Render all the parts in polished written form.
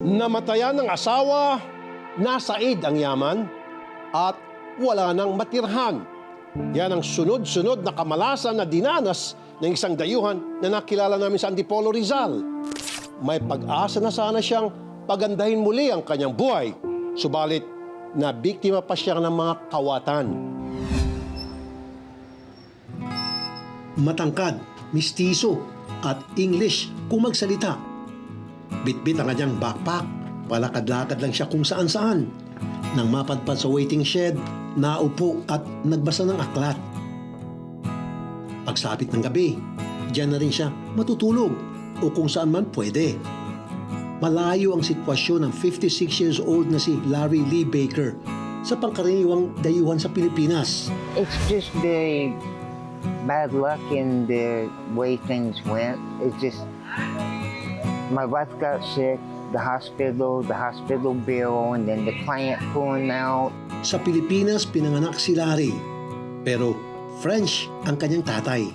Namatayan ng asawa, nasaid ang yaman, at wala nang matirhan. Yan ang sunod-sunod na kamalasan na dinanas ng isang dayuhan na nakilala namin sa Antipolo, Rizal. May pag-asa na sana siyang pagandahin muli ang kanyang buhay, subalit nabiktima pa siya ng mga kawatan. Matangkad, mistiso, at English kung magsalita. Bitbit ang kanyang backpack, palakad-lakad lang siya kung saan-saan. Nang mapadpad sa waiting shed, naupo at nagbasa ng aklat. Pagsapit ng gabi, diyan na rin siya matutulog o kung saan man pwede. Malayo ang sitwasyon ng 56 years old na si Larry Lee Baker sa pangkaraniwang dayuhan sa Pilipinas. It's just the bad luck in the way things went. It's just my wife got sick, the hospital bill, and then the client pulling out. Sa Pilipinas, pinanganak si Larry. Pero French ang kanyang tatay.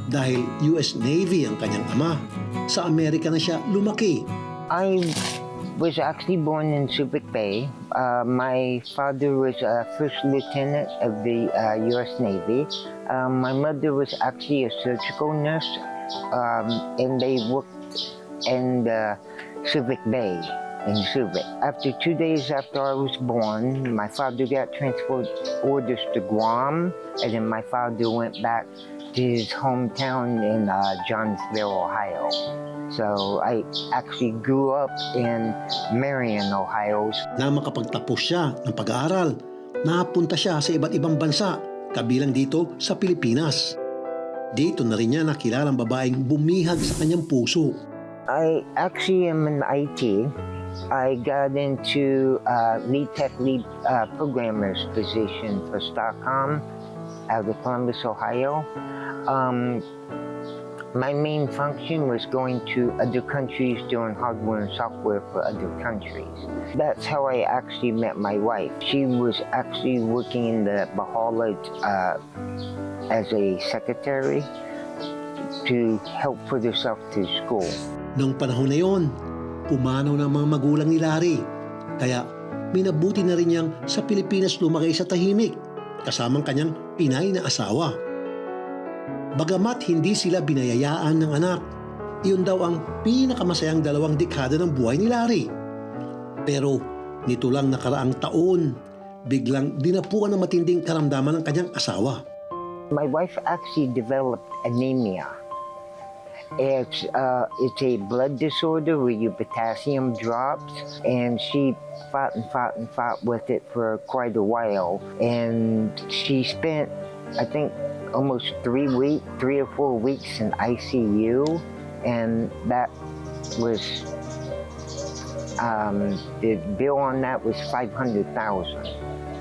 Dahil US Navy ang kanyang ama, sa Amerika na siya lumaki. I was actually born in Subic Bay. My father was a first lieutenant of the US Navy. My mother was actually a surgical nurse, and they worked in Subic Bay in Subic. After 2 days after I was born, my father got transferred orders to Guam, and then my father went back to his hometown in Johnsville, Ohio. So I actually grew up in Marion, Ohio. Na makapagtapos siya ng pag-aaral, napunta siya sa iba't ibang bansa, kabilang dito sa Pilipinas. Dito na rin niya nakilalang babaeng bumihag sa kanyang puso. I actually am in IT. I got into lead programmer's position for Stockcom out of Columbus, Ohio. My main function was going to other countries doing hardware and software for other countries. That's how I actually met my wife. She was actually working in the Bahala as a secretary to help put herself to school. Noong panahon na yon, pumanaw ng mga magulang ni Larry. Kaya minabuti na rin niyang sa Pilipinas lumaki sa tahimik, kasamang kanyang Pinay na asawa. Bagamat hindi sila binayayaan ng anak, iyon daw ang pinakamasayang 2 dekada ng buhay ni Larry. Pero nito lang nakaraang taon, biglang dinapuan ng matinding karamdaman ng kanyang asawa. My wife actually developed anemia. It's a blood disorder where your potassium drops, and she fought with it for quite a while. And she spent, I think, almost 3 or 4 weeks in ICU, and that was the bill on that was $500,000,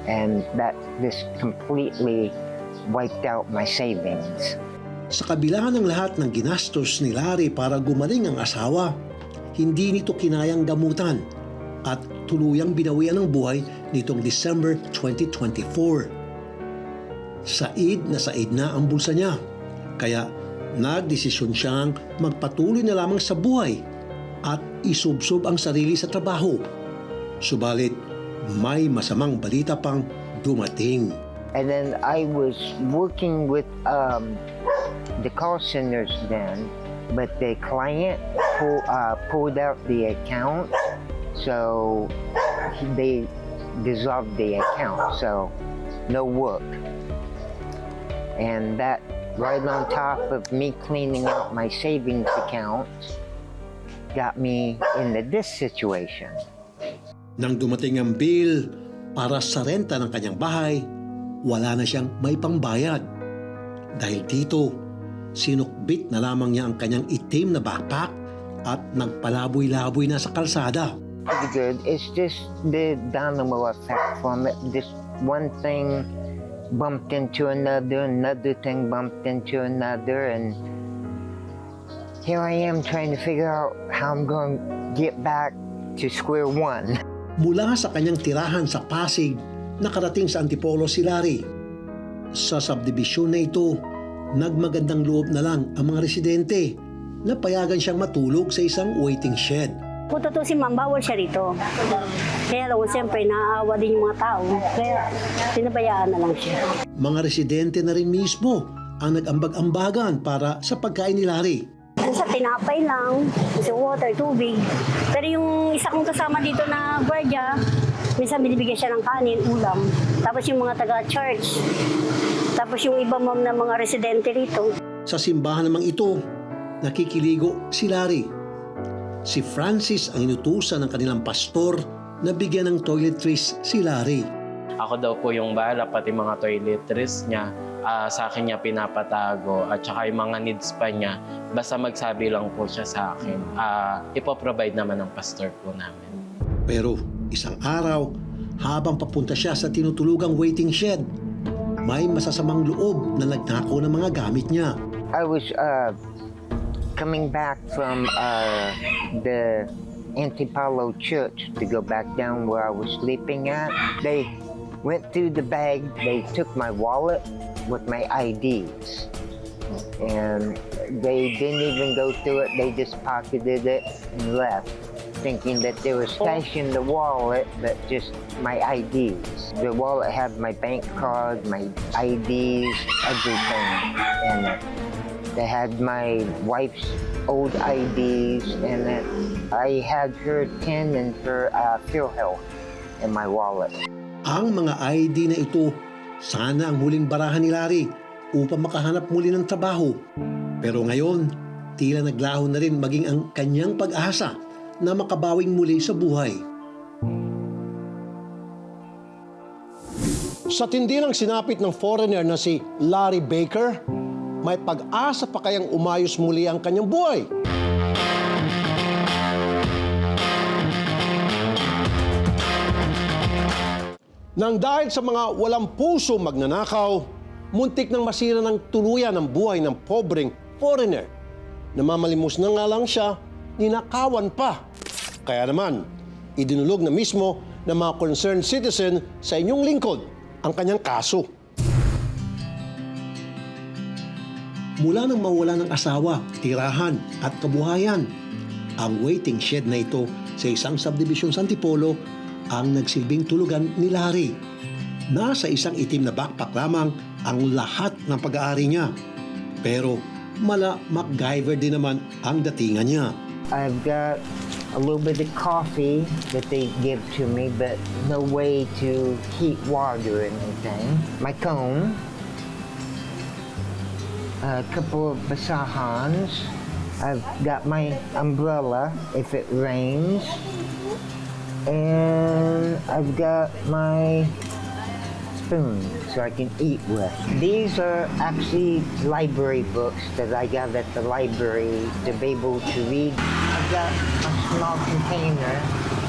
and that just completely wiped out my savings. Sa kabila ng lahat ng ginastos ni Larry para gumaling ang asawa, hindi nito kinayang gamutan at tuluyang binawian ng buhay nitong December 2024. Said na ang bulsa niya, kaya nagdesisyon siyang magpatuloy na lamang sa buhay at isubsob ang sarili sa trabaho. Subalit, may masamang balita pang dumating. And then I was working with the call centers then, but the client pulled out the account, so they dissolved the account, so no work. And that right on top of me cleaning out my savings account got me into this situation. Nang dumating ang bill para sa renta ng kanyang bahay, wala na siyang may pangbayad. Dahil dito, sinukbit na lamang niya ang kanyang itim na backpack at nagpalaboy-laboy na sa kalsada. Pretty good. It's just the domino effect from it. Just one thing bumped into another thing bumped into another, and here I am trying to figure out how I'm going to get back to square one. Mula sa kanyang tirahan sa Pasig, nakarating sa Antipolo si Larry. Sa subdivision na ito, nagmagandang loob na lang ang mga residente na payagan siyang matulog sa isang waiting shed. Kung tutusin ma'am, bawal siya rito. Kaya lang, siyempre, naaawa din yung mga tao. Kaya, pinabayaan na lang siya. Mga residente na rin mismo ang nag-ambag-ambagan para sa pagkain ni Larry. Sa tinapay lang, sa water, tubig. Pero yung isa kong kasama dito na gwardiya, minsan binibigyan siya ng kanin, ulam. Tapos yung mga taga-church. Tapos yung iba ma'am na mga residente rito. Sa simbahan namang ito, nakikiligo si Larry. Si Francis ang inutusan ng kanilang pastor na bigyan ng toiletries si Larry. Ako daw po yung bahala, pati mga toiletries niya, sa akin niya pinapatago at saka yung mga needs pa niya, basta magsabi lang po siya sa akin. Ipoprovide naman ng pastor po namin. Pero isang araw, habang papunta siya sa tinutulugang waiting shed, may masasamang loob na nagnakaw ng mga gamit niya. I was coming back from the Antipolo church to go back down where I was sleeping at. They went through the bag, they took my wallet with my IDs. And they didn't even go through it, they just pocketed it and left, thinking that there was cash in the wallet, but just my IDs. The wallet had my bank card, my IDs, everything in it. They had my wife's old IDs in it. I had her TIN and her PhilHealth in my wallet. Ang mga ID na ito, sana ang huling barahan ni Larry upang makahanap muli ng trabaho. Pero ngayon, tila naglaho na rin maging ang kanyang pag-asa na makabawing muli sa buhay. Sa tindi ng sinapit ng foreigner na si Larry Baker, may pag-asa pa kayang umayos muli ang kanyang buhay. Nang dahil sa mga walang puso magnanakaw, muntik nang masira ng tuluyan ang buhay ng pobreng foreigner. Namamalimos na nga lang siya, ninakawan pa. Kaya naman, idinulog na mismo ng mga concerned citizen sa inyong lingkod ang kanyang kaso. Mula nang mawala ng asawa, tirahan at kabuhayan, ang waiting shed na ito sa isang subdivision sa Antipolo ang nagsilbing tulugan ni Larry. Nasa isang itim na backpack lamang ang lahat ng pag-aari niya. Pero mala MacGyver din naman ang datingan niya. I've got a little bit of coffee that they give to me, but no way to heat water or anything. My comb, a couple of basahans. I've got my umbrella if it rains. And I've got my spoon so I can eat with. These are actually library books that I got at the library to be able to read. I've got a small container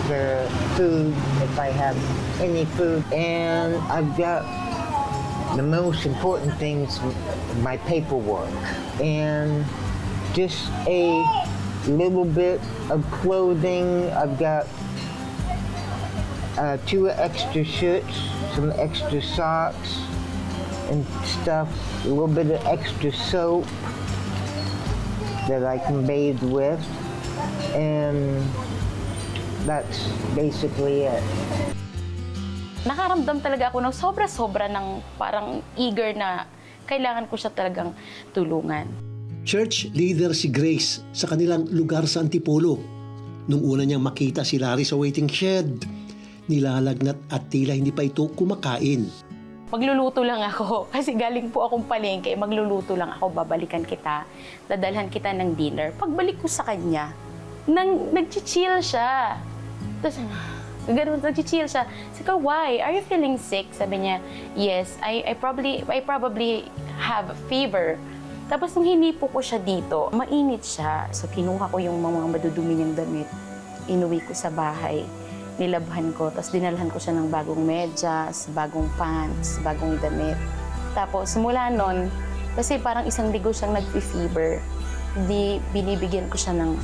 for food if I have any food. And I've got the most important things, my paperwork. And just a little bit of clothing. I've got 2 extra shirts, some extra socks and stuff, a little bit of extra soap that I can bathe with, and that's basically it. Nakaramdam talaga ako ng sobra-sobra ng parang eager na kailangan ko siya talagang tulungan. Church leader si Grace sa kanilang lugar sa Antipolo. Nung una niyang makita si Larry sa waiting shed, nilalagnat at tila hindi pa ito kumakain. Magluluto lang ako kasi galing po akong palengke. Magluluto lang ako, babalikan kita, dadalhan kita ng dinner. Pagbalik ko sa kanya, nag-chill siya. Tapos, ganun, nag-chill siya. Sabi ko, why? Are you feeling sick? Sabi niya, yes, I probably have fever. Tapos nung hinipo ko siya dito, mainit siya. So kinuha ko yung mga madudumi niyang damit. Inuwi ko sa bahay. Nilabhan ko, tapos dinalhan ko siya ng bagong medyas, bagong pants, bagong damit. Tapos mula nun, kasi parang isang linggo siyang nag-fever, di binibigyan ko siya ng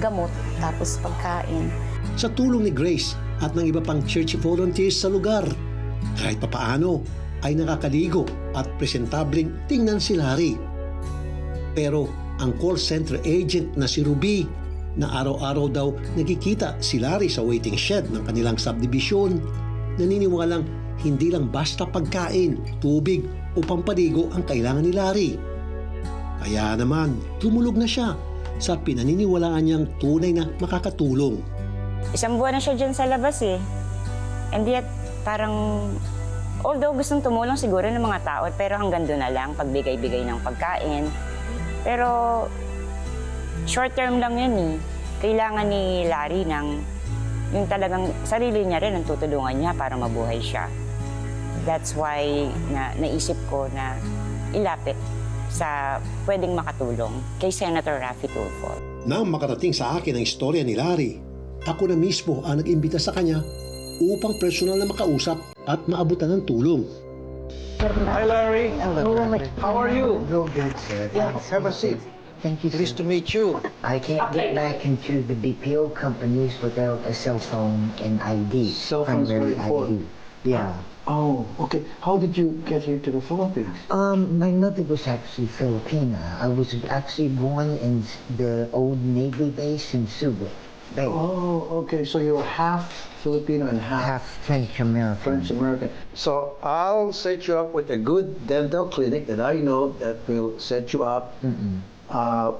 gamot, tapos pagkain. Sa tulong ni Grace at ng iba pang church volunteers sa lugar, kahit papaano ay nakakaligo at presentableng tingnan si Larry. Pero ang call center agent na si Ruby, na araw-araw daw nagkikita si Larry sa waiting shed ng kanilang subdivision. Naniniwalang hindi lang basta pagkain, tubig o pampaligo ang kailangan ni Larry. Kaya naman, tumulog na siya sa pinaniniwalaan niyang tunay na makakatulong. Isang buwan na siya dyan sa labas eh. And yet, parang, although gustong tumulong siguro ng mga tao, pero hanggang doon na lang, pagbigay-bigay ng pagkain. Pero, short term lang yun eh. Kailangan ni Larry ng, yung talagang sarili niya rin ang tutulungan niya para mabuhay siya. That's why naisip ko na ilapit sa pwedeng makatulong kay Senator Raffy Tulfo. Nang makarating sa akin ang istorya ni Larry, ako na mismo ang nag-imbita sa kanya upang personal na makausap at maabutan ng tulong. Hi, Larry. Hello, How are you? Real good, sir. Have a seat. Thank you, Pleased sir. to meet you. I can't get back into the BPO companies without a cell phone and ID. Cell phone's Primary very important. ID. Yeah. Oh, okay. How did you get here to the Philippines? My mother was actually Filipina. I was actually born in the old Navy base in Subic Bay. Oh, okay. So you're half Filipino and half Half French American. French American. So I'll set you up with a good dental clinic that I know that will set you up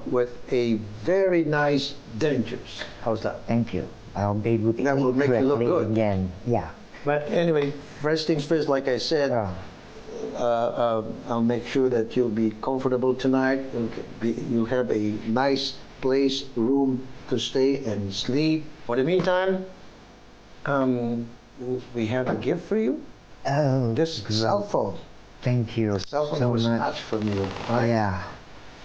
with a very nice dentures. How's that? Thank you. I'll be able to That will eat make you look correctly good. again. Yeah. But anyway, first things first, like I said, I'll make sure that you'll be comfortable tonight. You'll have a nice place, room to stay and sleep. For the meantime, we have a gift for you. Oh, This cell phone. thank you Cell phone so was much. asked from you. Yeah.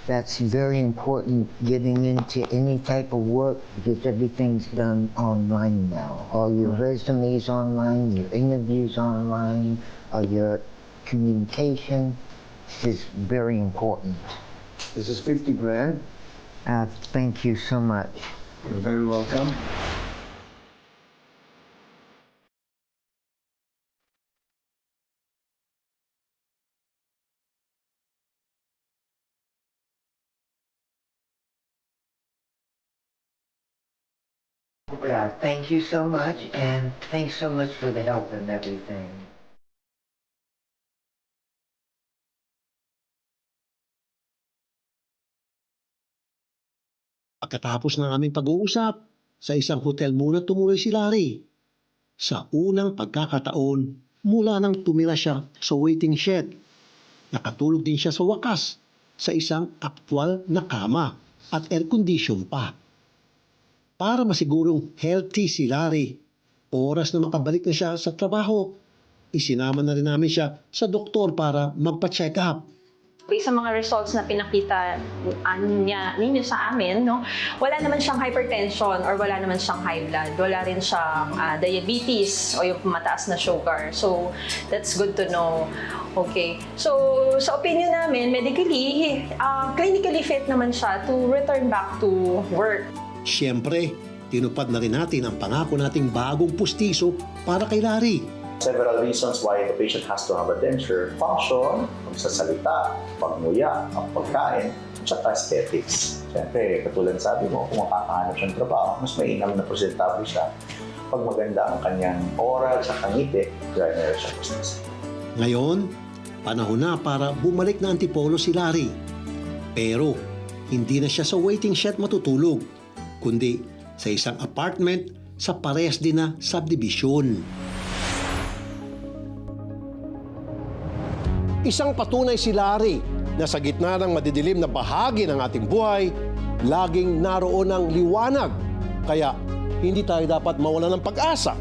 That's very important getting into any type of work because everything's done online now. All your resumes online, your interviews online, all your communication is very important. This is 50 grand. Thank you so much. You're very welcome. Yeah, thank you so much, and thanks so much for the help and everything. Pagkatapos ng aming pag-uusap, sa isang hotel muna tumuloy si Larry. Sa unang pagkakataon, mula nang tumira siya sa waiting shed, nakatulog din siya sa wakas sa isang aktwal na kama at air condition pa. Para masigurong healthy si Larry, oras na makabalik na siya sa trabaho, isinama na rin namin siya sa doktor para magpa-check up. Based sa mga results na pinakita ninyo sa amin, no, wala naman siyang hypertension or wala naman siyang high blood. Wala rin siyang diabetes o yung mataas na sugar. So, that's good to know. Okay. So, sa opinion namin, medically, clinically fit naman siya to return back to work. Siyempre, tinupad na rin natin ang pangako nating bagong pustiso para kay Larry. Several reasons why the patient has to have a denture: function, pagsasalita, pagmuya, ang pagkain, at aesthetics. Siyempre, katulad sabi mo, kung makakahanap siyang trabaho, mas mainam na presentable siya. Pag maganda ang kanyang oral sa kangiti, gano'n siya business. Ngayon, panahon na para bumalik na Antipolo si Larry. Pero, hindi na siya sa waiting shed matutulog, kundi sa isang apartment sa parehas din na subdivision. Isang patunay si Larry na sa gitna ng madidilim na bahagi ng ating buhay, laging naroon ang liwanag. Kaya hindi tayo dapat mawalan ng pag-asa